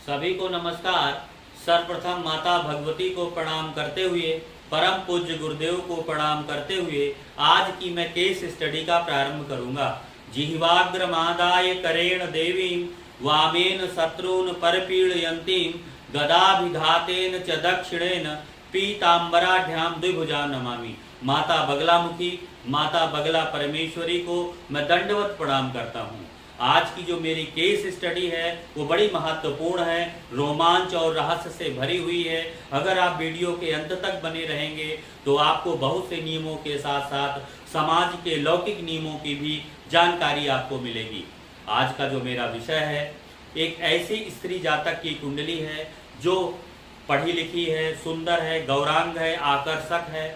सभी को नमस्कार। सर्वप्रथम माता भगवती को प्रणाम करते हुए, परम पूज्य गुरुदेव को प्रणाम करते हुए आज की मैं केस स्टडी का प्रारंभ करूंगा। जिह्वाग्रमादाय करेण देवीं वामेन शत्रून् परपीडयन्तीं गदाभिघातेन च दक्षिणेन पीताम्बराढ्यां द्विभुजां नमामि। माता बगलामुखी, माता बगला परमेश्वरी को मैं दंडवत प्रणाम करता हूँ। आज की जो मेरी केस स्टडी है वो बड़ी महत्वपूर्ण है, रोमांच और रहस्य से भरी हुई है। अगर आप वीडियो के अंत तक बने रहेंगे तो आपको बहुत से नियमों के साथ साथ समाज के लौकिक नियमों की भी जानकारी आपको मिलेगी। आज का जो मेरा विषय है, एक ऐसी स्त्री जातक की कुंडली है जो पढ़ी लिखी है, सुंदर है, गौरांग है, आकर्षक है।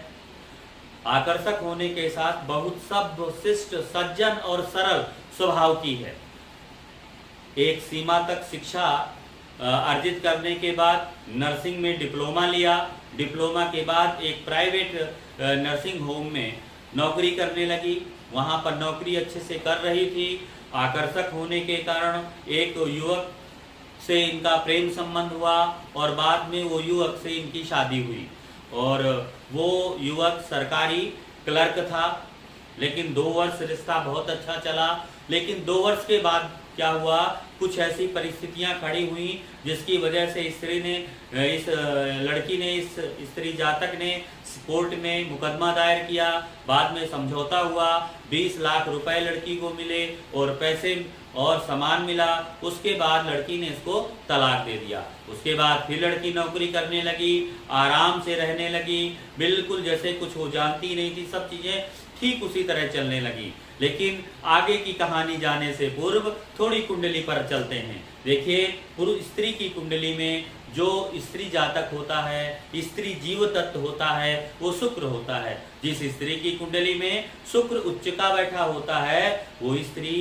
आकर्षक होने के साथ बहुत सभ्य, शिष्ट, सज्जन और सरल स्वभाव की है। एक सीमा तक शिक्षा अर्जित करने के बाद नर्सिंग में डिप्लोमा लिया। डिप्लोमा के बाद एक प्राइवेट नर्सिंग होम में नौकरी करने लगी। वहाँ पर नौकरी अच्छे से कर रही थी। आकर्षक होने के कारण एक युवक से इनका प्रेम संबंध हुआ और बाद में वो युवक से इनकी शादी हुई। और वो युवक सरकारी क्लर्क था, लेकिन 2 वर्ष रिश्ता बहुत अच्छा चला। लेकिन 2 वर्ष के बाद क्या हुआ, कुछ ऐसी परिस्थितियां खड़ी हुई जिसकी वजह से इस लड़की ने, इस स्त्री जातक ने कोर्ट में मुकदमा दायर किया। बाद में समझौता हुआ, 20 लाख रुपए लड़की को मिले और पैसे और सामान मिला। उसके बाद लड़की ने इसको तलाक दे दिया। उसके बाद फिर लड़की नौकरी करने लगी, आराम से रहने लगी, बिल्कुल जैसे कुछ वो जानती नहीं थी। सब चीजें ठीक उसी तरह चलने लगी। लेकिन आगे की कहानी जाने से पूर्व थोड़ी कुंडली पर चलते हैं। देखिए, पुरुष स्त्री की कुंडली में जो स्त्री जातक होता है, स्त्री जीव तत्व होता है, वो शुक्र होता है। जिस स्त्री की कुंडली में शुक्र उच्च का बैठा होता है वो स्त्री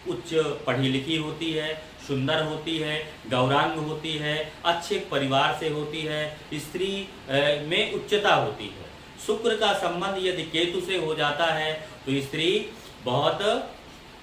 उच्च पढ़ी लिखी होती है, सुंदर होती है, गौरांग होती है, अच्छे परिवार से होती है, स्त्री में उच्चता होती है। शुक्र का संबंध यदि केतु से हो जाता है तो स्त्री बहुत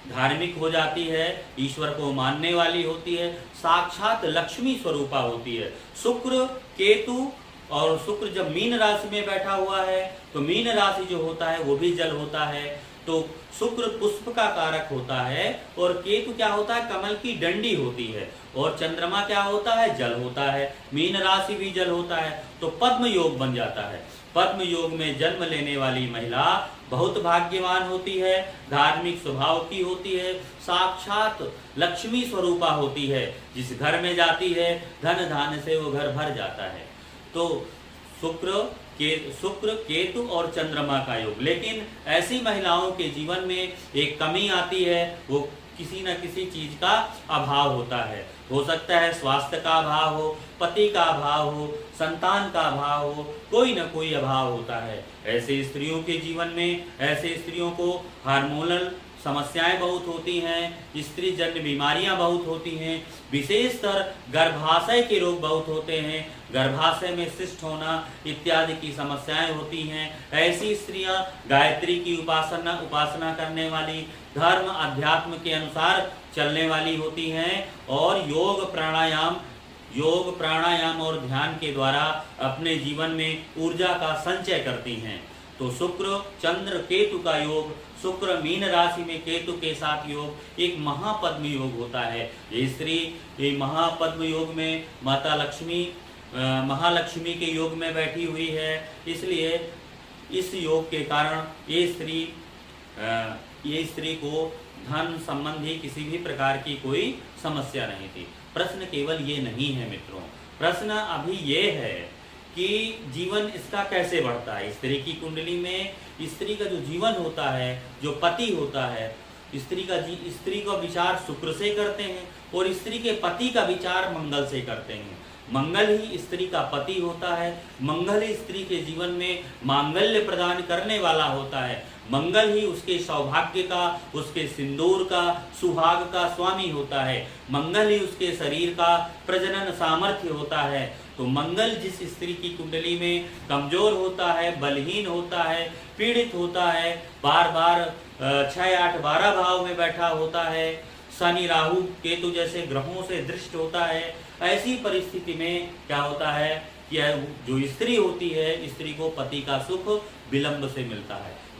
धार्मिक हो जाती है, ईश्वर को मानने वाली होती है, साक्षात लक्ष्मी स्वरूपा होती है। शुक्र, केतु और शुक्र जब मीन राशि में बैठा हुआ है तो मीन राशि जो होता है वो भी जल होता है। तो शुक्र पुष्प का कारक होता है और केतु क्या होता है, कमल की डंडी होती है। और चंद्रमा क्या होता है, जल होता है। मीन राशि भी जल होता है तो पद्म योग बन जाता है। पद्म योग में जन्म लेने वाली महिला बहुत भाग्यवान होती है, धार्मिक स्वभाव की होती है, साक्षात लक्ष्मी स्वरूपा होती है। जिस घर में जाती है धन धान्य से वो घर भर जाता है। तो शुक्र, केतु और चंद्रमा का योग। लेकिन ऐसी महिलाओं के जीवन में एक कमी आती है, वो किसी न किसी चीज का अभाव होता है। हो सकता है स्वास्थ्य का अभाव हो, पति का अभाव हो, संतान का अभाव हो, कोई न कोई अभाव होता है। ऐसे स्त्रियों के जीवन में, ऐसे स्त्रियों को हार्मोनल समस्याएं बहुत होती हैं, स्त्री जन्य बीमारियां बहुत होती हैं, विशेषतर गर्भाशय के रोग बहुत होते हैं, गर्भाशय में शिष्ट होना इत्यादि की समस्याएं होती हैं। ऐसी स्त्रियां गायत्री की उपासना करने वाली, धर्म अध्यात्म के अनुसार चलने वाली होती हैं और योग प्राणायाम और ध्यान के द्वारा अपने जीवन में ऊर्जा का संचय करती हैं। तो शुक्र चंद्र केतु का योग, शुक्र मीन राशि में केतु के साथ योग एक महापद्म योग होता है। ये स्त्री ये महापद्म योग में माता लक्ष्मी, महालक्ष्मी के योग में बैठी हुई है। इसलिए इस योग के कारण ये स्त्री को धन संबंधी किसी भी प्रकार की कोई समस्या नहीं थी। प्रश्न केवल ये नहीं है मित्रों, प्रश्न अभी ये है कि जीवन इसका कैसे बढ़ता है। स्त्री की कुंडली में स्त्री का जो जीवन होता है, जो पति होता है, स्त्री का विचार शुक्र से करते हैं और स्त्री के पति का विचार मंगल से करते हैं। मंगल ही स्त्री का पति होता है, मंगल ही स्त्री के जीवन में मांगल्य प्रदान करने वाला होता है। मंगल ही उसके सौभाग्य का, उसके सिंदूर का, सुहाग का स्वामी होता है। मंगल ही उसके शरीर का प्रजनन सामर्थ्य होता है। तो मंगल जिस स्त्री की कुंडली में कमजोर होता है, बलहीन होता है, पीड़ित होता है, बार बार 6, 8, 12 भाव में बैठा होता है, शनि राहु केतु जैसे ग्रहों से दृष्ट होता है, ऐसी परिस्थिति में क्या होता है कि जो स्त्री होती है, स्त्री को पति का सुख विलंब से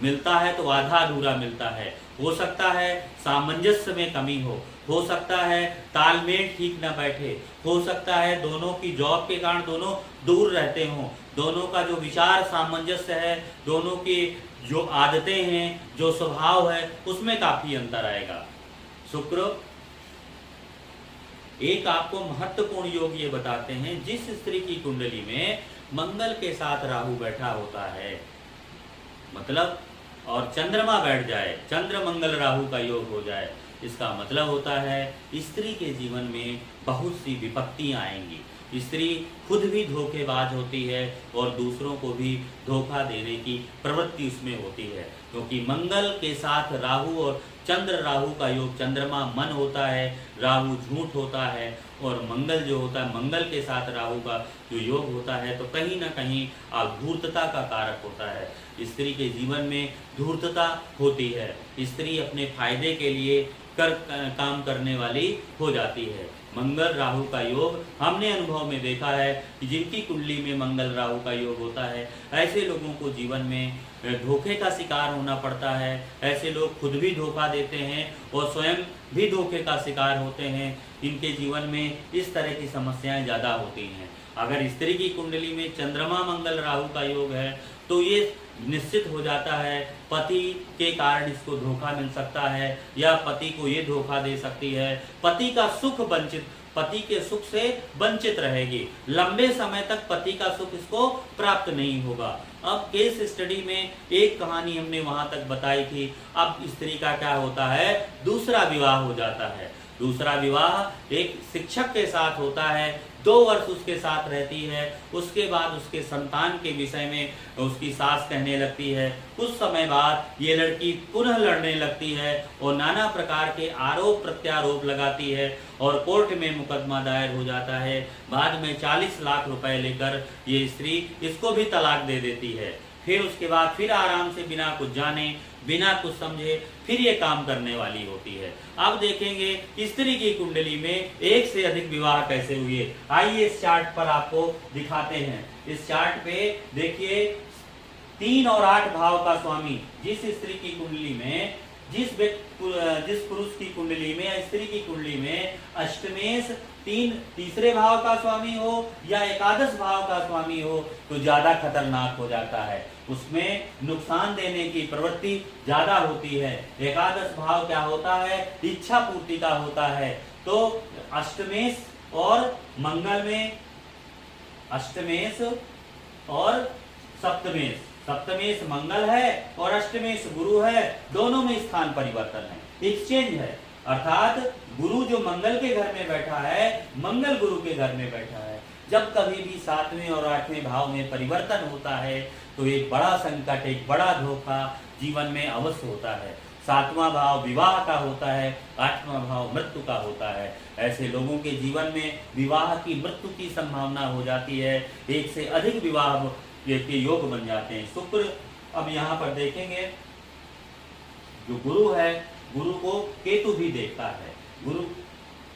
मिलता है तो आधा अधूरा मिलता है। हो सकता है सामंजस्य में कमी हो सकता है तालमेल ठीक न बैठे, हो सकता है दोनों की जॉब के कारण दोनों दूर रहते हों, दोनों का जो विचार सामंजस्य है, दोनों की जो आदतें हैं, जो स्वभाव है, उसमें काफी अंतर आएगा। शुक्र एक आपको महत्वपूर्ण योग ये बताते हैं, जिस स्त्री की कुंडली में मंगल के साथ राहु बैठा होता है, मतलब और चंद्रमा बैठ जाए, चंद्र मंगल राहु का योग हो जाए, इसका मतलब होता है स्त्री के जीवन में बहुत सी विपत्तियां आएंगी। स्त्री खुद भी धोखेबाज होती है और दूसरों को भी धोखा देने की प्रवृत्ति उसमें होती है, क्योंकि मंगल के साथ राहु और चंद्र राहु का योग, चंद्रमा मन होता है, राहु झूठ होता है, और मंगल जो होता है, मंगल के साथ राहु का जो योग होता है, तो कहीं ना कहीं धूर्तता का कारक होता है। स्त्री के जीवन में धूर्तता होती है, स्त्री अपने फायदे के लिए काम करने वाली हो जाती है। मंगल राहु का योग हमने अनुभव में देखा है कि जिनकी कुंडली में मंगल राहु का योग होता है, ऐसे लोगों को जीवन में धोखे का शिकार होना पड़ता है। ऐसे लोग खुद भी धोखा देते हैं और स्वयं भी धोखे का शिकार होते हैं। इनके जीवन में इस तरह की समस्याएं ज़्यादा होती हैं। अगर स्त्री की कुंडली में चंद्रमा मंगल राहु का योग है तो ये निश्चित हो जाता है पति के कारण इसको धोखा मिल सकता है, या पति को ये धोखा दे सकती है, पति का सुख वंचित, पति के सुख से वंचित रहेगी, लंबे समय तक पति का सुख इसको प्राप्त नहीं होगा। अब केस स्टडी में एक कहानी हमने वहां तक बताई थी। अब स्त्री का क्या होता है, दूसरा विवाह हो जाता है। दूसरा विवाह एक शिक्षक के साथ होता है, 2 वर्ष उसके साथ रहती है, उसके बाद उसके संतान के विषय में उसकी सास कहने लगती है। कुछ समय बाद ये लड़की पुनः लड़ने लगती है और नाना प्रकार के आरोप प्रत्यारोप लगाती है और कोर्ट में मुकदमा दायर हो जाता है। बाद में 40 लाख रुपए लेकर ये स्त्री इसको भी तलाक दे देती है। फिर उसके बाद फिर आराम से बिना कुछ जाने, बिना कुछ समझे फिर ये काम करने वाली होती है। अब देखेंगे स्त्री की कुंडली में एक से अधिक विवाह कैसे हुए। आइए इस चार्ट पर आपको दिखाते हैं। इस चार्ट पे देखिए 3 और 8 भाव का स्वामी जिस स्त्री की कुंडली में, जिस पुरुष की कुंडली में या स्त्री की कुंडली में अष्टमेश तीसरे भाव का स्वामी हो या एकादश भाव का स्वामी हो तो ज्यादा खतरनाक हो जाता है, उसमें नुकसान देने की प्रवृत्ति ज्यादा होती है। एकादश भाव क्या होता है, इच्छा पूर्ति का होता है। तो अष्टमेश और मंगल में, अष्टमेश और सप्तमेश, सप्तमेश मंगल है और अष्टमेश गुरु है, दोनों में स्थान परिवर्तन है, एक्सचेंज है। अर्थात गुरु जो मंगल के घर में बैठा है, मंगल गुरु के घर में बैठा है। जब कभी भी 7वें और 8वें भाव में परिवर्तन होता है तो एक बड़ा संकट, एक बड़ा धोखा जीवन में अवश्य होता है। 7वां भाव विवाह का होता है, 8वां भाव मृत्यु का होता है। ऐसे लोगों के जीवन में विवाह की मृत्यु की संभावना हो जाती है, एक से अधिक विवाह के योग बन जाते हैं। शुक्र, अब यहाँ पर देखेंगे जो गुरु है, गुरु को केतु भी देखता है, गुरु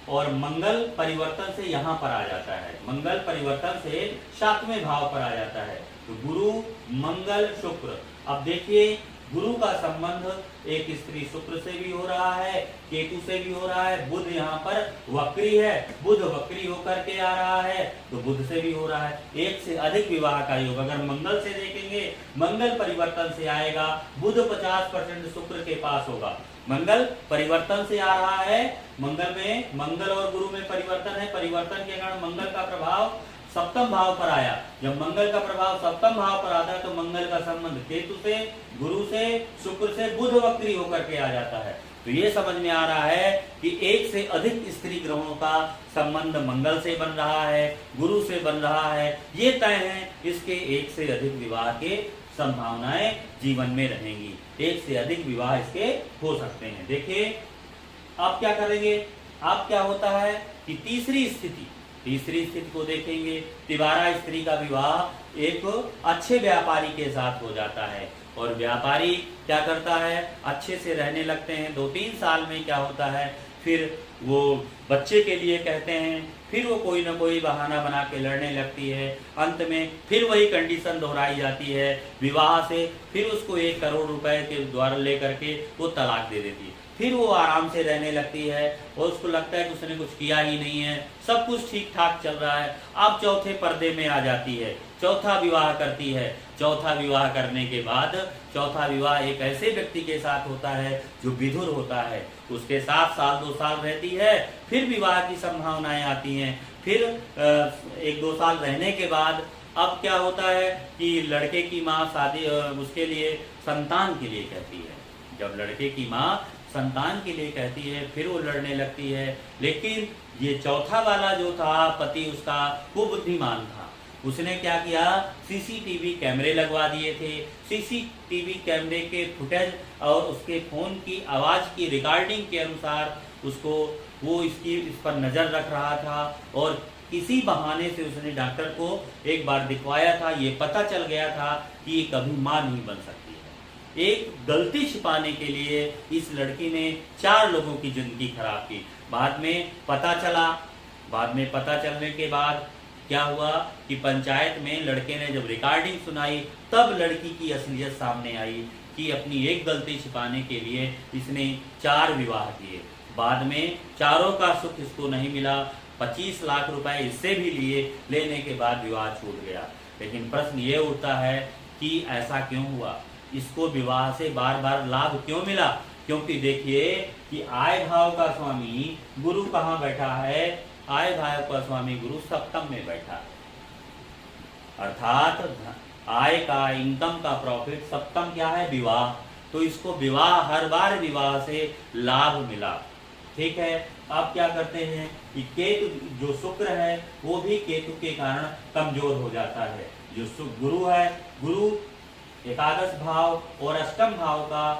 और मंगल परिवर्तन से यहाँ पर आ जाता है, मंगल परिवर्तन से 7वें भाव पर आ जाता है। तो गुरु मंगल शुक्र, अब देखिए गुरु का संबंध एक स्त्री शुक्र से भी हो रहा है, केतु से भी हो रहा है, बुध यहाँ पर वक्री है, बुध वक्री होकर के आ रहा है तो बुध से भी हो रहा है। एक से अधिक विवाह का योग अगर मंगल से देखेंगे, मंगल परिवर्तन से आएगा, बुध 50% शुक्र के पास होगा। मंगल परिवर्तन से आ रहा है, मंगल में, मंगल और गुरु में परिवर्तन है, परिवर्तन के कारण मंगल का प्रभाव 7वें भाव पर आया। जब मंगल का प्रभाव 7वें भाव पर आता है तो मंगल का संबंध केतु से, गुरु से, शुक्र से, बुध वक्री होकर के आ जाता है। तो ये समझ में आ रहा है कि एक से अधिक स्त्री ग्रहों का संबंध मंगल से बन रहा है, गुरु से बन रहा है। ये तय है इसके एक से अधिक विवाह के संभावनाएं जीवन में रहेंगी। एक से अधिक विवाह इसके हो सकते हैं। देखिए अब क्या करेंगे, अब क्या होता है कि तीसरी स्थिति को देखेंगे। तिवारा स्त्री का विवाह एक अच्छे व्यापारी के साथ हो जाता है और व्यापारी क्या करता है, अच्छे से रहने लगते हैं। 2-3 साल में क्या होता है, फिर वो बच्चे के लिए कहते हैं, फिर वो कोई ना कोई बहाना बना के लड़ने लगती है। अंत में फिर वही कंडीशन दोहराई जाती है विवाह से, फिर उसको 1 करोड़ रुपए के द्वारा लेकर के वो तलाक दे देती है। फिर वो आराम से रहने लगती है और उसको लगता है कि उसने कुछ किया ही नहीं है, सब कुछ ठीक ठाक चल रहा है। अब चौथे पर्दे में आ जाती है, चौथा विवाह करती है। चौथा विवाह करने के बाद चौथा विवाह एक ऐसे व्यक्ति के साथ होता है जो विधुर होता है, उसके साथ 1-2 साल रहती है, फिर विवाह की संभावनाएं आती हैं। फिर 1-2 साल रहने के बाद अब क्या होता है कि लड़के की माँ शादी उसके लिए संतान के लिए कहती है। जब लड़के की माँ संतान के लिए कहती है फिर वो लड़ने लगती है। लेकिन ये चौथा वाला जो था पति उसका, वो बुद्धिमान था। उसने क्या किया, सीसीटीवी कैमरे लगवा दिए थे। सीसीटीवी कैमरे के फुटेज और उसके फोन की आवाज की रिकॉर्डिंग के अनुसार उसको वो इस पर नजर रख रहा था और किसी बहाने से उसने डॉक्टर को एक बार दिखवाया था। ये पता चल गया था कि ये कभी मां नहीं बन सकती है। एक गलती छिपाने के लिए इस लड़की ने 4 लोगों की जिंदगी खराब की। बाद में पता चलने के बाद क्या हुआ कि पंचायत में लड़के ने जब रिकॉर्डिंग सुनाई तब लड़की की असलियत सामने आई कि अपनी एक गलती छिपाने के लिए इसने 4 विवाह किए। बाद में चारों का सुख इसको नहीं मिला। 25 लाख रुपए इससे भी लेने के बाद विवाह छूट गया। लेकिन प्रश्न ये उठता है कि ऐसा क्यों हुआ, इसको विवाह से बार बार लाभ क्यों मिला? क्योंकि देखिए कि आय भाव का स्वामी गुरु कहाँ बैठा है, आय भाव का स्वामी गुरु सप्तम में बैठा है। अर्थात आय का, इनकम का प्रॉफिट सप्तम क्या है, विवाह। तो इसको विवाह, हर बार विवाह से लाभ मिला। ठीक है, अब क्या करते हैं कि केतु जो शुक्र है वो भी केतु के कारण कमजोर हो जाता है। जो गुरु है, गुरु एकादश भाव और अष्टम भाव का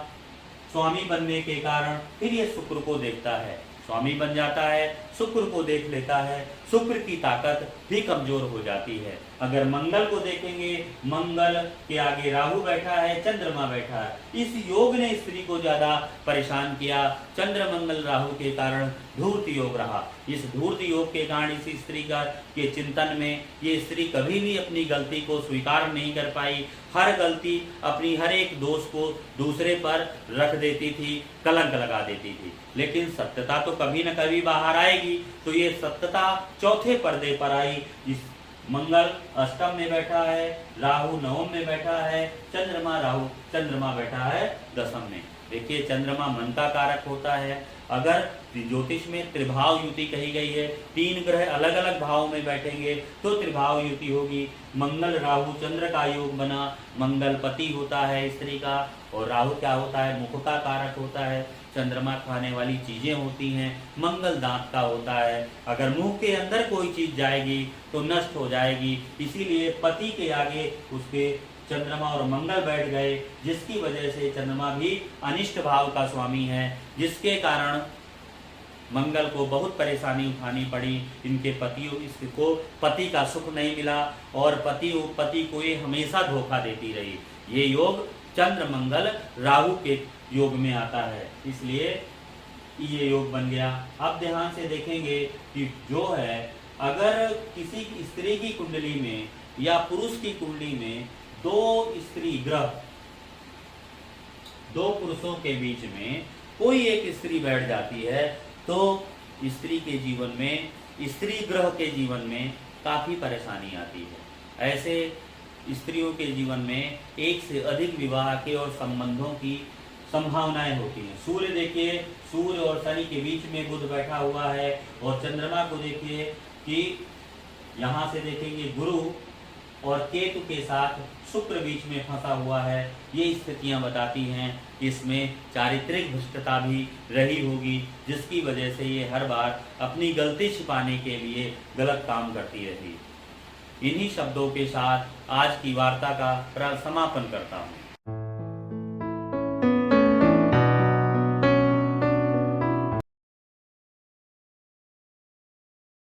स्वामी बनने के कारण फिर ये शुक्र को देखता है, स्वामी बन जाता है, शुक्र को देख लेता है। शुक्र की ताकत भी कमजोर हो जाती है। अगर मंगल को देखेंगे, मंगल के आगे राहु बैठा है, चंद्रमा बैठा है। इस योग ने स्त्री को ज्यादा परेशान किया। चंद्र मंगल राहु के कारण धूर्त योग रहा। इस धूर्त योग के कारण इस स्त्री के चिंतन में ये स्त्री कभी भी अपनी गलती को स्वीकार नहीं कर पाई। हर गलती, अपनी हर एक दोष को दूसरे पर रख देती थी, कलंक लगा देती थी। लेकिन सत्यता तो कभी न कभी बाहर आएगी। तो ये सत्यता चौथे पर्दे पर आई। इस मंगल अष्टम में बैठा है, राहु नवम में बैठा है, चंद्रमा बैठा है दशम में। देखिए चंद्रमा मन का कारक होता है। अगर ज्योतिष में त्रिभाव युति कही गई है, 3 ग्रह अलग अलग भाव में बैठेंगे तो त्रिभाव युति होगी। मंगल राहु चंद्र का योग बना। मंगल पति होता है स्त्री का और राहु क्या होता है, मुख का कारक होता है। चंद्रमा खाने वाली चीजें होती हैं। मंगल दांत का होता है। अगर मुंह के अंदर कोई चीज जाएगी तो नष्ट हो जाएगी। इसीलिए पति के आगे उसके चंद्रमा और मंगल बैठ गए, जिसकी वजह से चंद्रमा भी अनिष्ट भाव का स्वामी है, जिसके कारण मंगल को बहुत परेशानी उठानी पड़ी। इनके इसको पति का सुख नहीं मिला और पति को ये हमेशा धोखा देती रही। ये योग चंद्र मंगल राहु के योग में आता है, इसलिए ये योग बन गया। अब ध्यान से देखेंगे कि जो है, अगर किसी स्त्री की कुंडली में या पुरुष की कुंडली में 2 स्त्री ग्रह, 2 पुरुषों के बीच में कोई एक स्त्री बैठ जाती है तो स्त्री के जीवन में, स्त्री ग्रह के जीवन में काफी परेशानी आती है। ऐसे स्त्रियों के जीवन में एक से अधिक विवाह के और संबंधों की संभावनाएं होती हैं। सूर्य देखिए, सूर्य और शनि के बीच में बुध बैठा हुआ है और चंद्रमा को देखिए कि यहाँ से देखेंगे गुरु और केतु के साथ शुक्र बीच में फंसा हुआ है। ये स्थितियां बताती हैं कि इसमें चारित्रिक भ्रष्टता भी रही होगी, जिसकी वजह से ये हर बार अपनी गलती छिपाने के लिए गलत काम करती रही। इन्हीं शब्दों के साथ आज की वार्ता का समापन करता हूँ।